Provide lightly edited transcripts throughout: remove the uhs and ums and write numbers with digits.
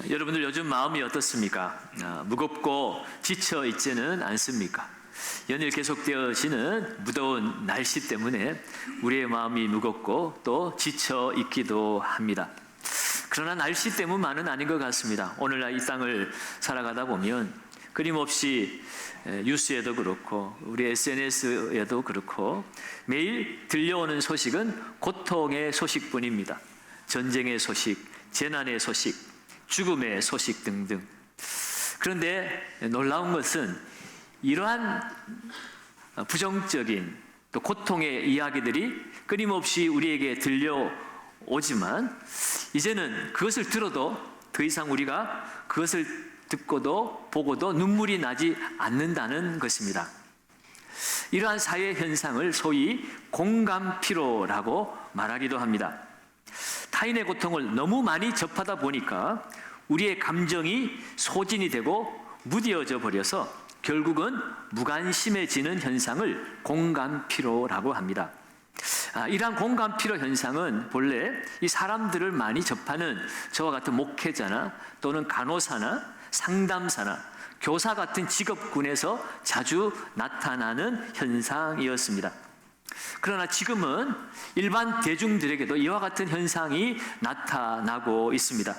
여러분들 요즘 마음이 어떻습니까? 무겁고 지쳐 있지는 않습니까? 연일 계속되어지는 무더운 날씨 때문에 우리의 마음이 무겁고 또 지쳐 있기도 합니다. 그러나 날씨 때문만은 아닌 것 같습니다. 오늘날 이 땅을 살아가다 보면 끊임없이 뉴스에도 그렇고 우리 SNS에도 그렇고 매일 들려오는 소식은 고통의 소식뿐입니다. 전쟁의 소식, 재난의 소식, 죽음의 소식 등등. 그런데 놀라운 것은 이러한 부정적인 또 고통의 이야기들이 끊임없이 우리에게 들려오지만 이제는 그것을 들어도 더 이상 우리가 그것을 듣고도 보고도 눈물이 나지 않는다는 것입니다. 이러한 사회 현상을 소위 공감피로라고 말하기도 합니다. 타인의 고통을 너무 많이 접하다 보니까 우리의 감정이 소진이 되고 무뎌져 버려서 결국은 무관심해지는 현상을 공감피로라고 합니다. 이러한 공감피로 현상은 본래 이 사람들을 많이 접하는 저와 같은 목회자나 또는 간호사나 상담사나 교사 같은 직업군에서 자주 나타나는 현상이었습니다. 그러나 지금은 일반 대중들에게도 이와 같은 현상이 나타나고 있습니다.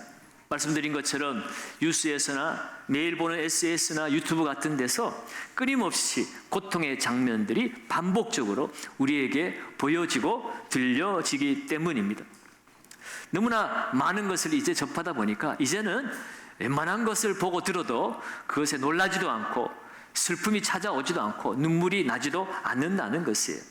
말씀드린 것처럼 뉴스에서나 매일 보는 SNS나 유튜브 같은 데서 끊임없이 고통의 장면들이 반복적으로 우리에게 보여지고 들려지기 때문입니다. 너무나 많은 것을 이제 접하다 보니까 이제는 웬만한 것을 보고 들어도 그것에 놀라지도 않고 슬픔이 찾아오지도 않고 눈물이 나지도 않는다는 것이에요.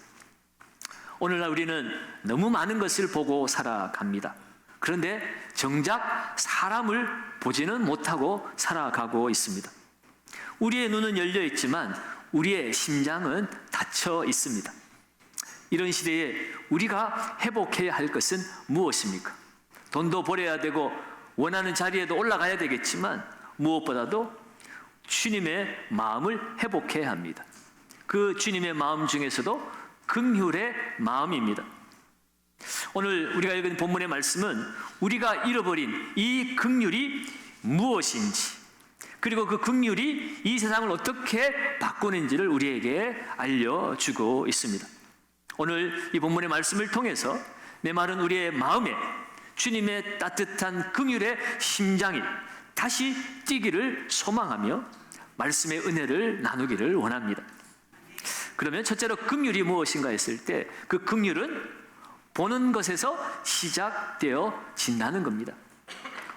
오늘날 우리는 너무 많은 것을 보고 살아갑니다. 그런데 정작 사람을 보지는 못하고 살아가고 있습니다. 우리의 눈은 열려 있지만 우리의 심장은 닫혀 있습니다. 이런 시대에 우리가 회복해야 할 것은 무엇입니까? 돈도 벌어야 되고 원하는 자리에도 올라가야 되겠지만 무엇보다도 주님의 마음을 회복해야 합니다. 그 주님의 마음 중에서도 긍휼의 마음입니다. 오늘 우리가 읽은 본문의 말씀은 우리가 잃어버린 이 긍휼이 무엇인지 그리고 그 긍휼이 이 세상을 어떻게 바꾸는지를 우리에게 알려주고 있습니다. 오늘 이 본문의 말씀을 통해서 내 말은 우리의 마음에 주님의 따뜻한 긍휼의 심장이 다시 뛰기를 소망하며 말씀의 은혜를 나누기를 원합니다. 그러면 첫째로 긍휼이 무엇인가 했을 때 그 긍휼은 보는 것에서 시작되어진다는 겁니다.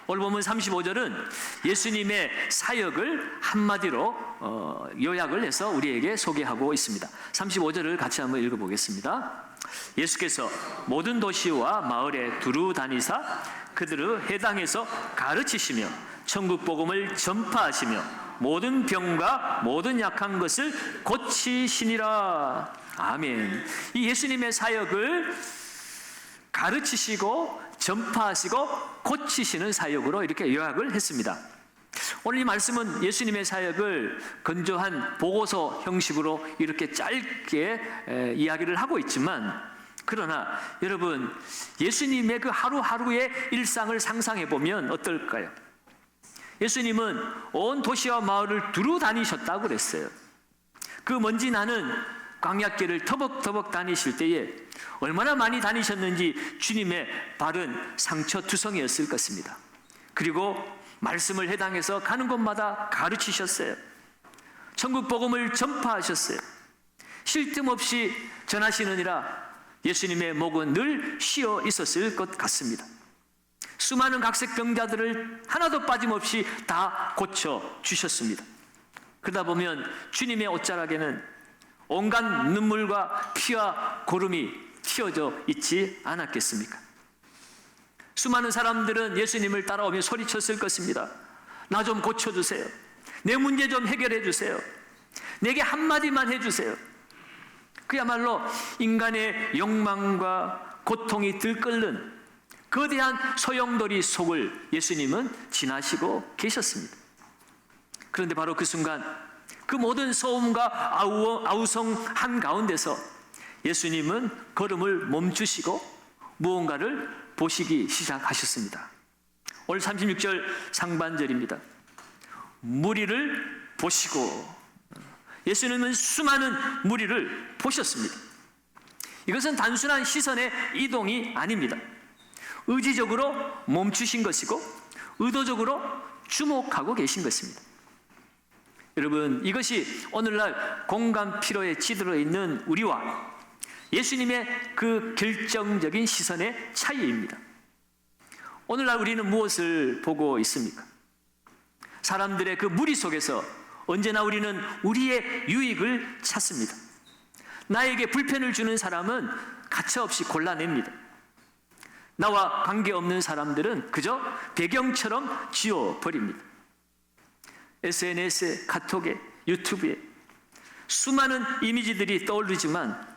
오늘 본문 35절은 예수님의 사역을 한마디로 요약을 해서 우리에게 소개하고 있습니다. 35절을 같이 한번 읽어보겠습니다. 예수께서 모든 도시와 마을에 두루 다니사 그들의 해당에서 가르치시며 천국 복음을 전파하시며 모든 병과 모든 약한 것을 고치시니라. 아멘. 이 예수님의 사역을 가르치시고 전파하시고 고치시는 사역으로 이렇게 요약을 했습니다. 오늘 이 말씀은 예수님의 사역을 건조한 보고서 형식으로 이렇게 짧게 이야기를 하고 있지만 그러나 여러분 예수님의 그 하루하루의 일상을 상상해 보면 어떨까요? 예수님은 온 도시와 마을을 두루 다니셨다고 그랬어요. 그 먼지 나는 광야길을 터벅터벅 다니실 때에 얼마나 많이 다니셨는지 주님의 발은 상처투성이었을 것입니다. 그리고 말씀을 해당해서 가는 곳마다 가르치셨어요. 천국 복음을 전파하셨어요. 쉴 틈 없이 전하시느니라 예수님의 목은 늘 쉬어 있었을 것 같습니다. 수많은 각색 병자들을 하나도 빠짐없이 다 고쳐주셨습니다. 그러다 보면 주님의 옷자락에는 온갖 눈물과 피와 고름이 튀어져 있지 않았겠습니까? 수많은 사람들은 예수님을 따라오며 소리쳤을 것입니다. 나 좀 고쳐주세요. 내 문제 좀 해결해 주세요. 내게 한마디만 해주세요. 그야말로 인간의 욕망과 고통이 들끓는 거대한 소용돌이 속을 예수님은 지나시고 계셨습니다. 그런데 바로 그 순간 그 모든 소음과 아우성 한가운데서 예수님은 걸음을 멈추시고 무언가를 보시기 시작하셨습니다. 오늘 36절 상반절입니다. 무리를 보시고, 예수님은 수많은 무리를 보셨습니다. 이것은 단순한 시선의 이동이 아닙니다. 의지적으로 멈추신 것이고 의도적으로 주목하고 계신 것입니다. 여러분, 이것이 오늘날 공간 피로에 찌들어 있는 우리와 예수님의 그 결정적인 시선의 차이입니다. 오늘날 우리는 무엇을 보고 있습니까? 사람들의 그 무리 속에서 언제나 우리는 우리의 유익을 찾습니다. 나에게 불편을 주는 사람은 가차없이 골라냅니다. 나와 관계없는 사람들은 그저 배경처럼 지워버립니다. SNS에, 카톡에, 유튜브에 수많은 이미지들이 떠오르지만,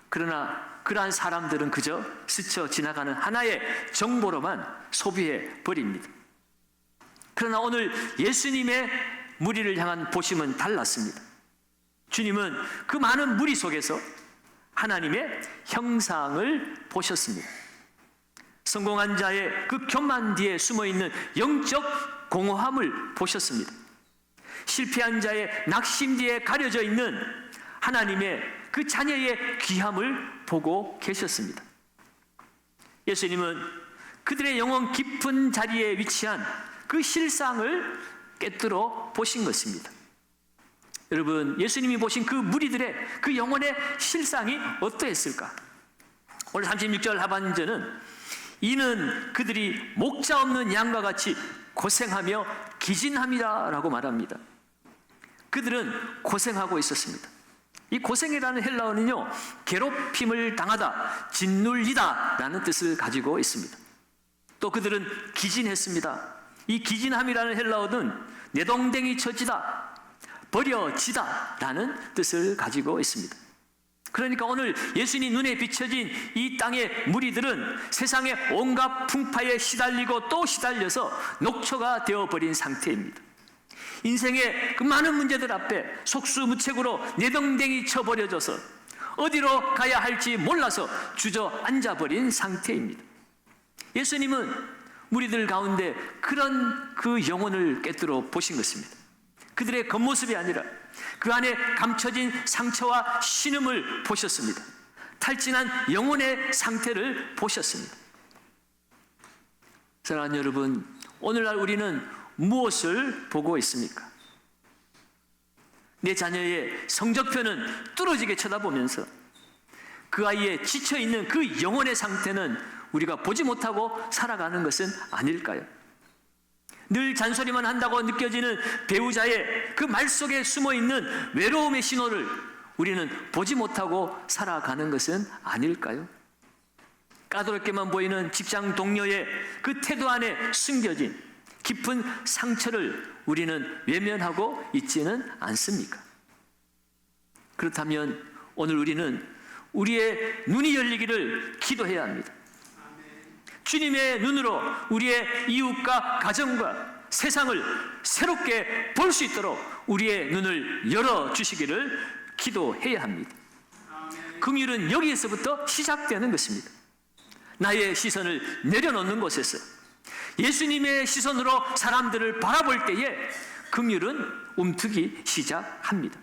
그러나 그러한 사람들은 그저 스쳐 지나가는 하나의 정보로만 소비해 버립니다. 그러나 오늘 예수님의 무리를 향한 보심은 달랐습니다. 주님은 그 많은 무리 속에서 하나님의 형상을 보셨습니다. 성공한 자의 그 교만 뒤에 숨어있는 영적 공허함을 보셨습니다. 실패한 자의 낙심 뒤에 가려져 있는 하나님의 그 자녀의 귀함을 보고 계셨습니다. 예수님은 그들의 영혼 깊은 자리에 위치한 그 실상을 꿰뚫어 보신 것입니다. 여러분, 예수님이 보신 그 무리들의 그 영혼의 실상이 어떠했을까? 오늘 36절 하반절은 이는 그들이 목자 없는 양과 같이 고생하며 기진함이라 라고 말합니다. 그들은 고생하고 있었습니다. 이 고생이라는 헬라어는요, 괴롭힘을 당하다, 짓눌리다 라는 뜻을 가지고 있습니다. 또 그들은 기진했습니다. 이 기진함이라는 헬라어는 내동댕이 쳐지다, 버려지다 라는 뜻을 가지고 있습니다. 그러니까 오늘 예수님 눈에 비춰진 이 땅의 무리들은 세상의 온갖 풍파에 시달리고 또 시달려서 녹초가 되어버린 상태입니다. 인생의 그 많은 문제들 앞에 속수무책으로 내동댕이 쳐버려져서 어디로 가야 할지 몰라서 주저앉아버린 상태입니다. 예수님은 무리들 가운데 그런 그 영혼을 꿰뚫어 보신 것입니다. 그들의 겉모습이 아니라 그 안에 감춰진 상처와 신음을 보셨습니다. 탈진한 영혼의 상태를 보셨습니다. 사랑하는 여러분, 오늘날 우리는 무엇을 보고 있습니까? 내 자녀의 성적표는 뚫어지게 쳐다보면서 그 아이의 지쳐있는 그 영혼의 상태는 우리가 보지 못하고 살아가는 것은 아닐까요? 늘 잔소리만 한다고 느껴지는 배우자의 그 말 속에 숨어있는 외로움의 신호를 우리는 보지 못하고 살아가는 것은 아닐까요? 까다롭게만 보이는 직장 동료의 그 태도 안에 숨겨진 깊은 상처를 우리는 외면하고 있지는 않습니까? 그렇다면 오늘 우리는 우리의 눈이 열리기를 기도해야 합니다. 주님의 눈으로 우리의 이웃과 가정과 세상을 새롭게 볼 수 있도록 우리의 눈을 열어주시기를 기도해야 합니다. 긍휼은 여기에서부터 시작되는 것입니다. 나의 시선을 내려놓는 곳에서 예수님의 시선으로 사람들을 바라볼 때에 긍휼은 움트기 시작합니다.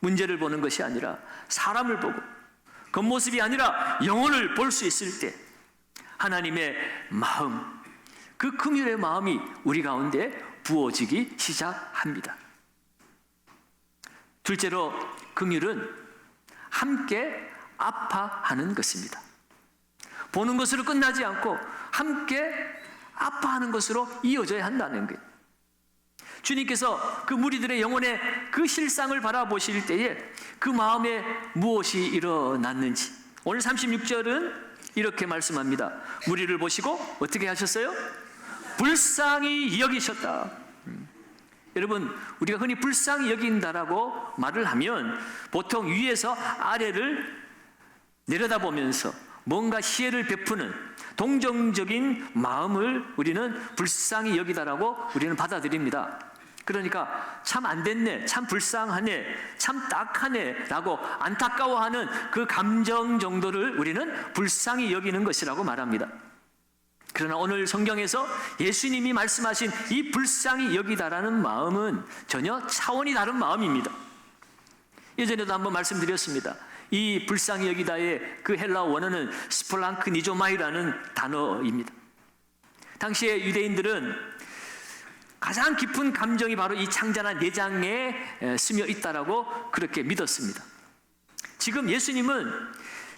문제를 보는 것이 아니라 사람을 보고 겉모습이 아니라 영혼을 볼 수 있을 때 하나님의 마음, 그 긍휼의 마음이 우리 가운데 부어지기 시작합니다. 둘째로 긍휼은 함께 아파하는 것입니다. 보는 것으로 끝나지 않고 함께 아파하는 것으로 이어져야 한다는 거예요. 주님께서 그 무리들의 영혼의 그 실상을 바라보실 때에 그 마음에 무엇이 일어났는지 오늘 36절은 이렇게 말씀합니다. 무리를 보시고 어떻게 하셨어요? 불쌍히 여기셨다. 여러분, 우리가 흔히 불쌍히 여긴다라고 말을 하면 보통 위에서 아래를 내려다보면서 뭔가 시혜를 베푸는 동정적인 마음을 우리는 불쌍히 여기다라고 우리는 받아들입니다. 그러니까 참 안 됐네, 참 불쌍하네, 참 딱하네 라고 안타까워하는 그 감정 정도를 우리는 불쌍히 여기는 것이라고 말합니다. 그러나 오늘 성경에서 예수님이 말씀하신 이 불쌍히 여기다라는 마음은 전혀 차원이 다른 마음입니다. 예전에도 한번 말씀드렸습니다. 이 불쌍히 여기다의 그 헬라어 원어는 스폴랑크니조마이라는 단어입니다. 당시에 유대인들은 가장 깊은 감정이 바로 이 창자나 내장에 스며 있다라고 그렇게 믿었습니다. 지금 예수님은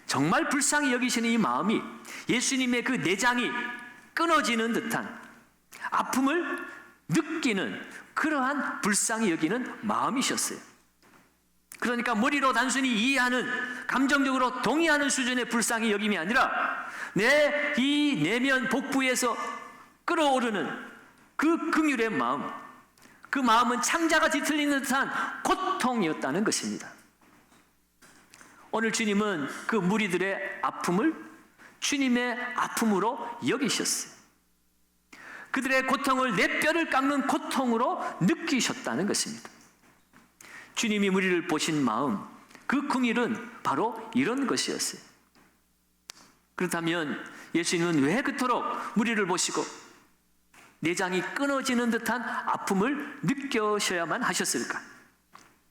정말 불쌍히 여기시는 이 마음이 예수님의 그 내장이 끊어지는 듯한 아픔을 느끼는 그러한 불쌍히 여기는 마음이셨어요. 그러니까 머리로 단순히 이해하는, 감정적으로 동의하는 수준의 불쌍히 여김이 아니라 내 이 내면 복부에서 끓어오르는 그 긍휼의 마음, 그 마음은 창자가 뒤틀리는 듯한 고통이었다는 것입니다. 오늘 주님은 그 무리들의 아픔을 주님의 아픔으로 여기셨어요. 그들의 고통을 내 뼈를 깎는 고통으로 느끼셨다는 것입니다. 주님이 무리를 보신 마음, 그 긍휼은 바로 이런 것이었어요. 그렇다면 예수님은 왜 그토록 무리를 보시고 내장이 끊어지는 듯한 아픔을 느껴셔야만 하셨을까?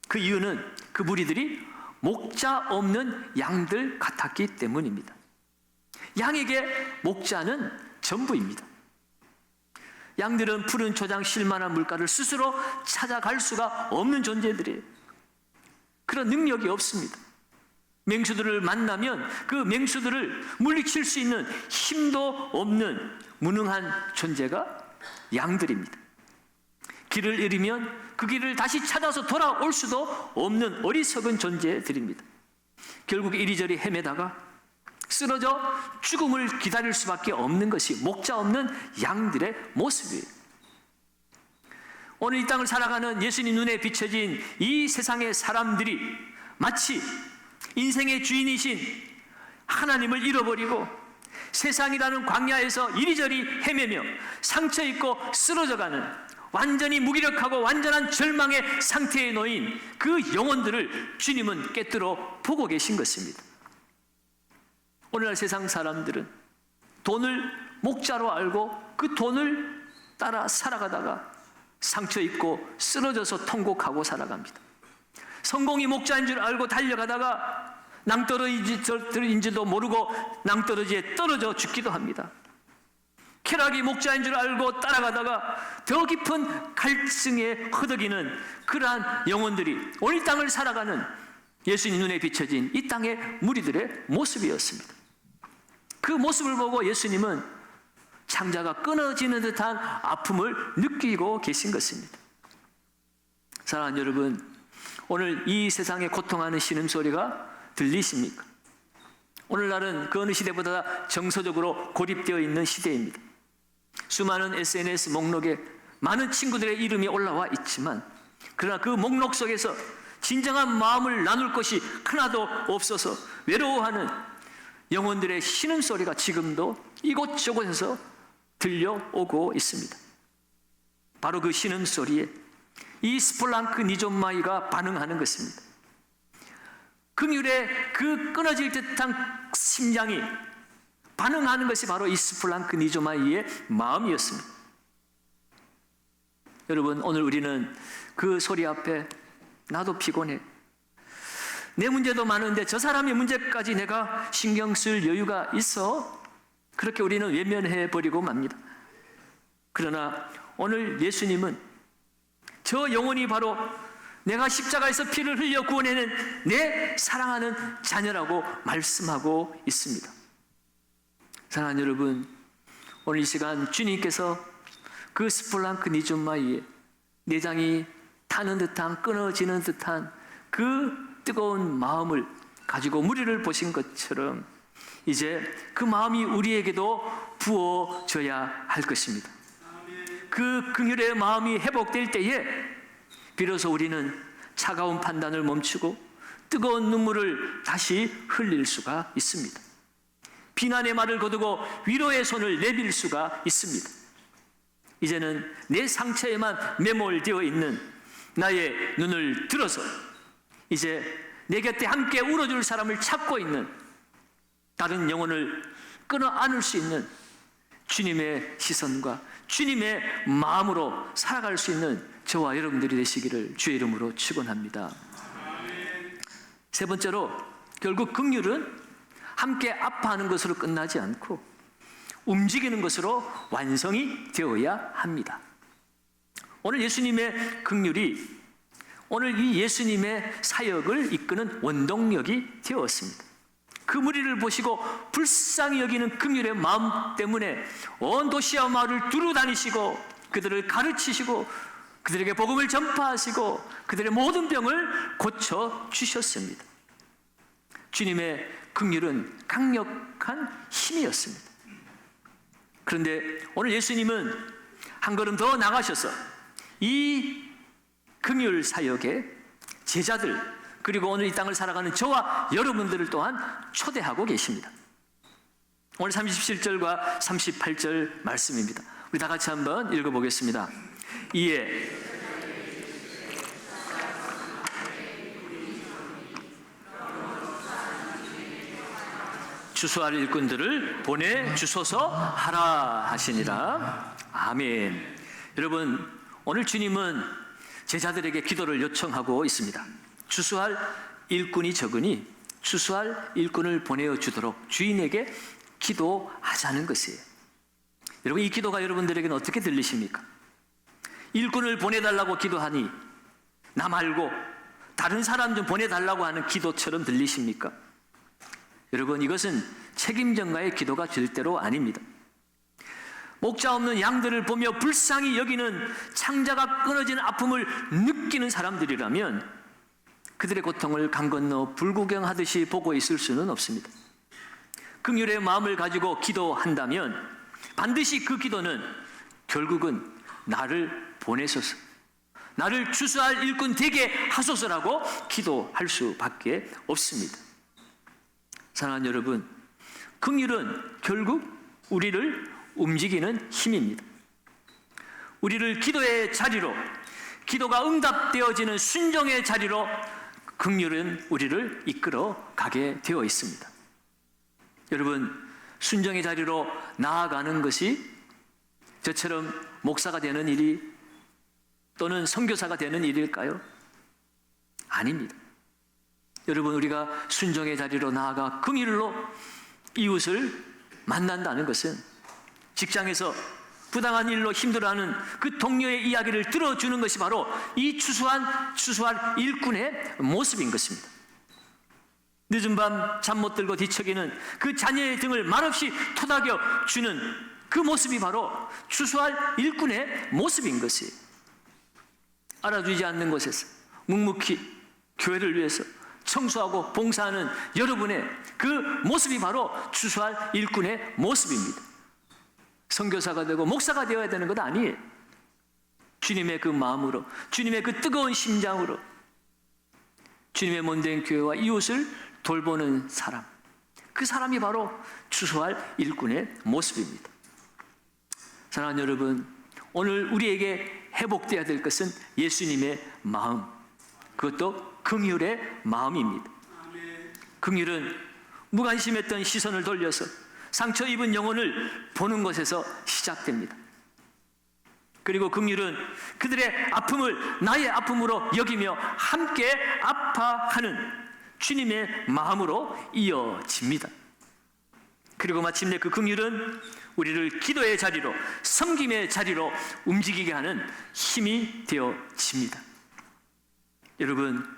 그 이유는 그 무리들이 목자 없는 양들 같았기 때문입니다. 양에게 목자는 전부입니다. 양들은 푸른 초장 쉴만한 물가를 스스로 찾아갈 수가 없는 존재들이에요. 그런 능력이 없습니다. 맹수들을 만나면 그 맹수들을 물리칠 수 있는 힘도 없는 무능한 존재가 양들입니다. 길을 잃으면 그 길을 다시 찾아서 돌아올 수도 없는 어리석은 존재들입니다. 결국 이리저리 헤매다가 쓰러져 죽음을 기다릴 수밖에 없는 것이 목자 없는 양들의 모습이에요. 오늘 이 땅을 살아가는 예수님 눈에 비춰진 이 세상의 사람들이 마치 인생의 주인이신 하나님을 잃어버리고 세상이라는 광야에서 이리저리 헤매며 상처 입고 쓰러져가는 완전히 무기력하고 완전한 절망의 상태에 놓인 그 영혼들을 주님은 꿰뚫어 보고 계신 것입니다. 오늘날 세상 사람들은 돈을 목자로 알고 그 돈을 따라 살아가다가 상처 입고 쓰러져서 통곡하고 살아갑니다. 성공이 목자인 줄 알고 달려가다가 낭떠러지인지도 모르고 낭떠러지에 떨어져 죽기도 합니다. 쾌락이 목자인 줄 알고 따라가다가 더 깊은 갈증에 허덕이는 그러한 영혼들이 오늘 땅을 살아가는 예수님 눈에 비춰진 이 땅의 무리들의 모습이었습니다. 그 모습을 보고 예수님은 창자가 끊어지는 듯한 아픔을 느끼고 계신 것입니다. 사랑하는 여러분, 오늘 이 세상에 고통하는 신음소리가 들리십니까? 오늘날은 그 어느 시대보다 정서적으로 고립되어 있는 시대입니다. 수많은 SNS 목록에 많은 친구들의 이름이 올라와 있지만 그러나 그 목록 속에서 진정한 마음을 나눌 것이 하나도 없어서 외로워하는 영혼들의 신음소리가 지금도 이곳저곳에서 들려오고 있습니다. 바로 그 신음소리에 이 스폴랑크니조마이가 반응하는 것입니다. 긍휼의 그 끊어질 듯한 심장이 반응하는 것이 바로 이 스폴랑크니조마이의 마음이었습니다. 여러분, 오늘 우리는 그 소리 앞에 나도 피곤해, 내 문제도 많은데 저 사람의 문제까지 내가 신경 쓸 여유가 있어? 그렇게 우리는 외면해 버리고 맙니다. 그러나 오늘 예수님은 저 영혼이 바로 내가 십자가에서 피를 흘려 구원해낸 내 사랑하는 자녀라고 말씀하고 있습니다. 사랑하는 여러분, 오늘 이 시간 주님께서 그 스폴랑크니조마이의 내장이 타는 듯한, 끊어지는 듯한 그 뜨거운 마음을 가지고 무리를 보신 것처럼 이제 그 마음이 우리에게도 부어져야 할 것입니다. 그 긍휼의 마음이 회복될 때에 비로소 우리는 차가운 판단을 멈추고 뜨거운 눈물을 다시 흘릴 수가 있습니다. 비난의 말을 거두고 위로의 손을 내밀 수가 있습니다. 이제는 내 상처에만 매몰되어 있는 나의 눈을 들어서 이제 내 곁에 함께 울어줄 사람을 찾고 있는, 다른 영혼을 끌어안을 수 있는 주님의 시선과 주님의 마음으로 살아갈 수 있는 저와 여러분들이 되시기를 주의 이름으로 축원합니다. 세 번째로, 결국 긍휼은 함께 아파하는 것으로 끝나지 않고 움직이는 것으로 완성이 되어야 합니다. 오늘 예수님의 긍휼이 오늘 이 예수님의 사역을 이끄는 원동력이 되었습니다. 그 무리를 보시고 불쌍히 여기는 긍휼의 마음 때문에 온 도시와 마을을 두루 다니시고 그들을 가르치시고 그들에게 복음을 전파하시고 그들의 모든 병을 고쳐 주셨습니다. 주님의 긍휼은 강력한 힘이었습니다. 그런데 오늘 예수님은 한 걸음 더 나가셔서 이 긍휼 사역의 제자들, 그리고 오늘 이 땅을 살아가는 저와 여러분들을 또한 초대하고 계십니다. 오늘 37절과 38절 말씀입니다. 우리 다 같이 한번 읽어보겠습니다. 이에 추수할 일꾼들을 보내주소서 하라 하시니라. 아멘. 여러분, 오늘 주님은 제자들에게 기도를 요청하고 있습니다. 추수할 일꾼이 적으니 추수할 일꾼을 보내주도록 주인에게 기도하자는 것이에요. 여러분, 이 기도가 여러분들에게는 어떻게 들리십니까? 일꾼을 보내달라고 기도하니 나 말고 다른 사람 좀 보내달라고 하는 기도처럼 들리십니까? 여러분, 이것은 책임전가의 기도가 절대로 아닙니다. 목자 없는 양들을 보며 불쌍히 여기는 창자가 끊어지는 아픔을 느끼는 사람들이라면 그들의 고통을 강 건너 불구경하듯이 보고 있을 수는 없습니다. 긍휼의 마음을 가지고 기도한다면 반드시 그 기도는 결국은 나를 보내소서, 나를 추수할 일꾼 되게 하소서라고 기도할 수밖에 없습니다. 사랑하는 여러분, 긍휼은 결국 우리를 움직이는 힘입니다. 우리를 기도의 자리로, 기도가 응답되어지는 순종의 자리로 긍휼은 우리를 이끌어 가게 되어 있습니다. 여러분, 순종의 자리로 나아가는 것이 저처럼 목사가 되는 일이 또는 선교사가 되는 일일까요? 아닙니다. 여러분, 우리가 순종의 자리로 나아가 긍휼로 이웃을 만난다는 것은 직장에서 부당한 일로 힘들어하는 그 동료의 이야기를 들어주는 것이 바로 이 추수할 일꾼의 모습인 것입니다. 늦은 밤 잠 못 들고 뒤척이는 그 자녀의 등을 말없이 토닥여 주는 그 모습이 바로 추수할 일꾼의 모습인 것이에요. 알아주지 않는 곳에서 묵묵히 교회를 위해서 청소하고 봉사하는 여러분의 그 모습이 바로 추수할 일꾼의 모습입니다. 선교사가 되고 목사가 되어야 되는 것 아니에요. 주님의 그 마음으로, 주님의 그 뜨거운 심장으로 주님의 몸된 교회와 이웃을 돌보는 사람, 그 사람이 바로 추수할 일꾼의 모습입니다. 사랑하는 여러분, 오늘 우리에게 회복되어야 될 것은 예수님의 마음, 그것도 긍휼의 마음입니다. 긍휼은 무관심했던 시선을 돌려서 상처 입은 영혼을 보는 것에서 시작됩니다. 그리고 긍휼은 그들의 아픔을 나의 아픔으로 여기며 함께 아파하는 주님의 마음으로 이어집니다. 그리고 마침내 그 긍휼은 우리를 기도의 자리로, 섬김의 자리로 움직이게 하는 힘이 되어집니다. 여러분,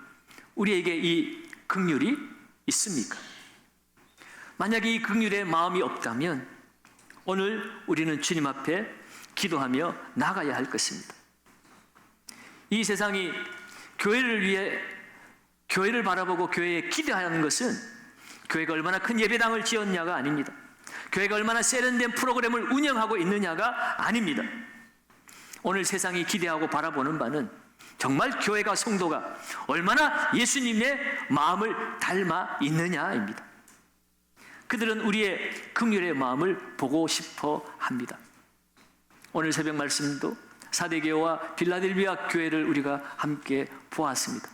우리에게 이 긍휼이 있습니까? 만약에 이 긍휼의 마음이 없다면 오늘 우리는 주님 앞에 기도하며 나가야 할 것입니다. 이 세상이 교회를 위해, 교회를 바라보고 교회에 기대하는 것은 교회가 얼마나 큰 예배당을 지었냐가 아닙니다. 교회가 얼마나 세련된 프로그램을 운영하고 있느냐가 아닙니다. 오늘 세상이 기대하고 바라보는 바는 정말 교회가, 성도가 얼마나 예수님의 마음을 닮아 있느냐입니다. 그들은 우리의 긍휼의 마음을 보고 싶어 합니다. 오늘 새벽 말씀도 사대교회와 빌라델비아 교회를 우리가 함께 보았습니다.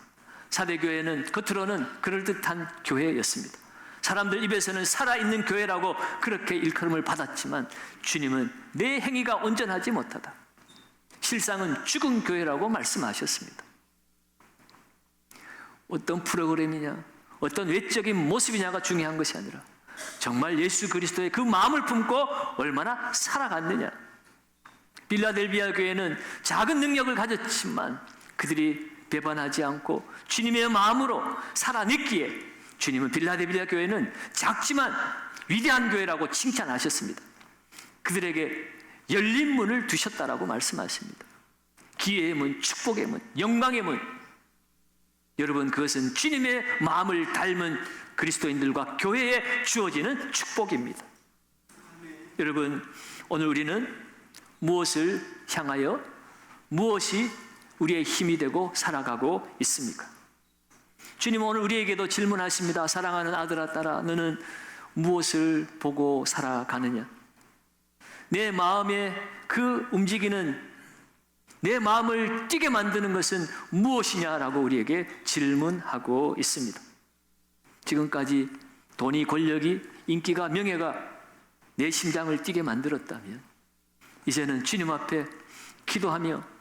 사대교회는 겉으로는 그럴듯한 교회였습니다. 사람들 입에서는 살아있는 교회라고 그렇게 일컬음을 받았지만 주님은 내 행위가 온전하지 못하다. 실상은 죽은 교회라고 말씀하셨습니다. 어떤 프로그램이냐, 어떤 외적인 모습이냐가 중요한 것이 아니라 정말 예수 그리스도의 그 마음을 품고 얼마나 살아갔느냐. 빌라델비아 교회는 작은 능력을 가졌지만 그들이 배반하지 않고 주님의 마음으로 살아냈기에 주님은 빌라델비아 교회는 작지만 위대한 교회라고 칭찬하셨습니다. 그들에게 열린 문을 두셨다라고 말씀하십니다. 기회의 문, 축복의 문, 영광의 문. 여러분, 그것은 주님의 마음을 닮은 그리스도인들과 교회에 주어지는 축복입니다. 여러분, 오늘 우리는 무엇을 향하여, 무엇이 우리의 힘이 되고 살아가고 있습니까? 주님은 오늘 우리에게도 질문하십니다. 사랑하는 아들아, 딸아, 너는 무엇을 보고 살아가느냐? 내 마음에 그 움직이는, 내 마음을 뛰게 만드는 것은 무엇이냐라고 우리에게 질문하고 있습니다. 지금까지 돈이, 권력이, 인기가, 명예가 내 심장을 뛰게 만들었다면 이제는 주님 앞에 기도하며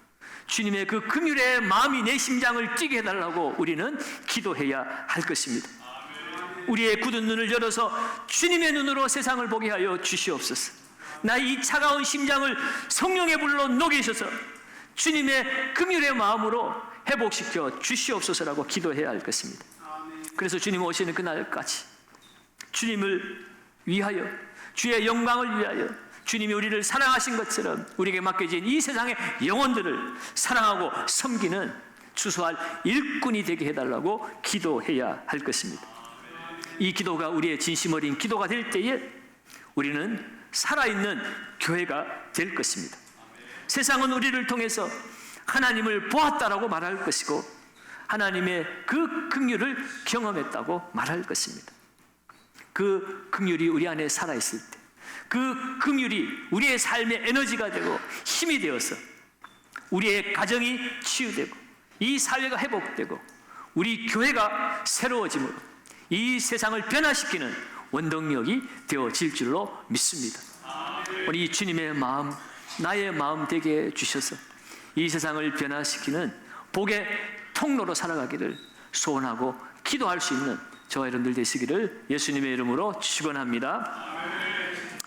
주님의 그 긍휼의 마음이 내 심장을 뛰게 해달라고 우리는 기도해야 할 것입니다. 우리의 굳은 눈을 열어서 주님의 눈으로 세상을 보게 하여 주시옵소서. 나의 이 차가운 심장을 성령의 불로 녹이셔서 주님의 긍휼의 마음으로 회복시켜 주시옵소서라고 기도해야 할 것입니다. 그래서 주님 오시는 그날까지 주님을 위하여, 주의 영광을 위하여, 주님이 우리를 사랑하신 것처럼 우리에게 맡겨진 이 세상의 영혼들을 사랑하고 섬기는 추수할 일꾼이 되게 해달라고 기도해야 할 것입니다. 이 기도가 우리의 진심 어린 기도가 될 때에 우리는 살아있는 교회가 될 것입니다. 세상은 우리를 통해서 하나님을 보았다라고 말할 것이고 하나님의 그 긍휼을 경험했다고 말할 것입니다. 그 긍휼이 우리 안에 살아있을 때, 그 긍휼이 우리의 삶의 에너지가 되고 힘이 되어서 우리의 가정이 치유되고 이 사회가 회복되고 우리 교회가 새로워짐으로 이 세상을 변화시키는 원동력이 되어질 줄로 믿습니다. 우리 주님의 마음, 나의 마음 되게 해주셔서 이 세상을 변화시키는 복의 통로로 살아가기를 소원하고 기도할 수 있는 저와 여러분들 되시기를 예수님의 이름으로 축원합니다.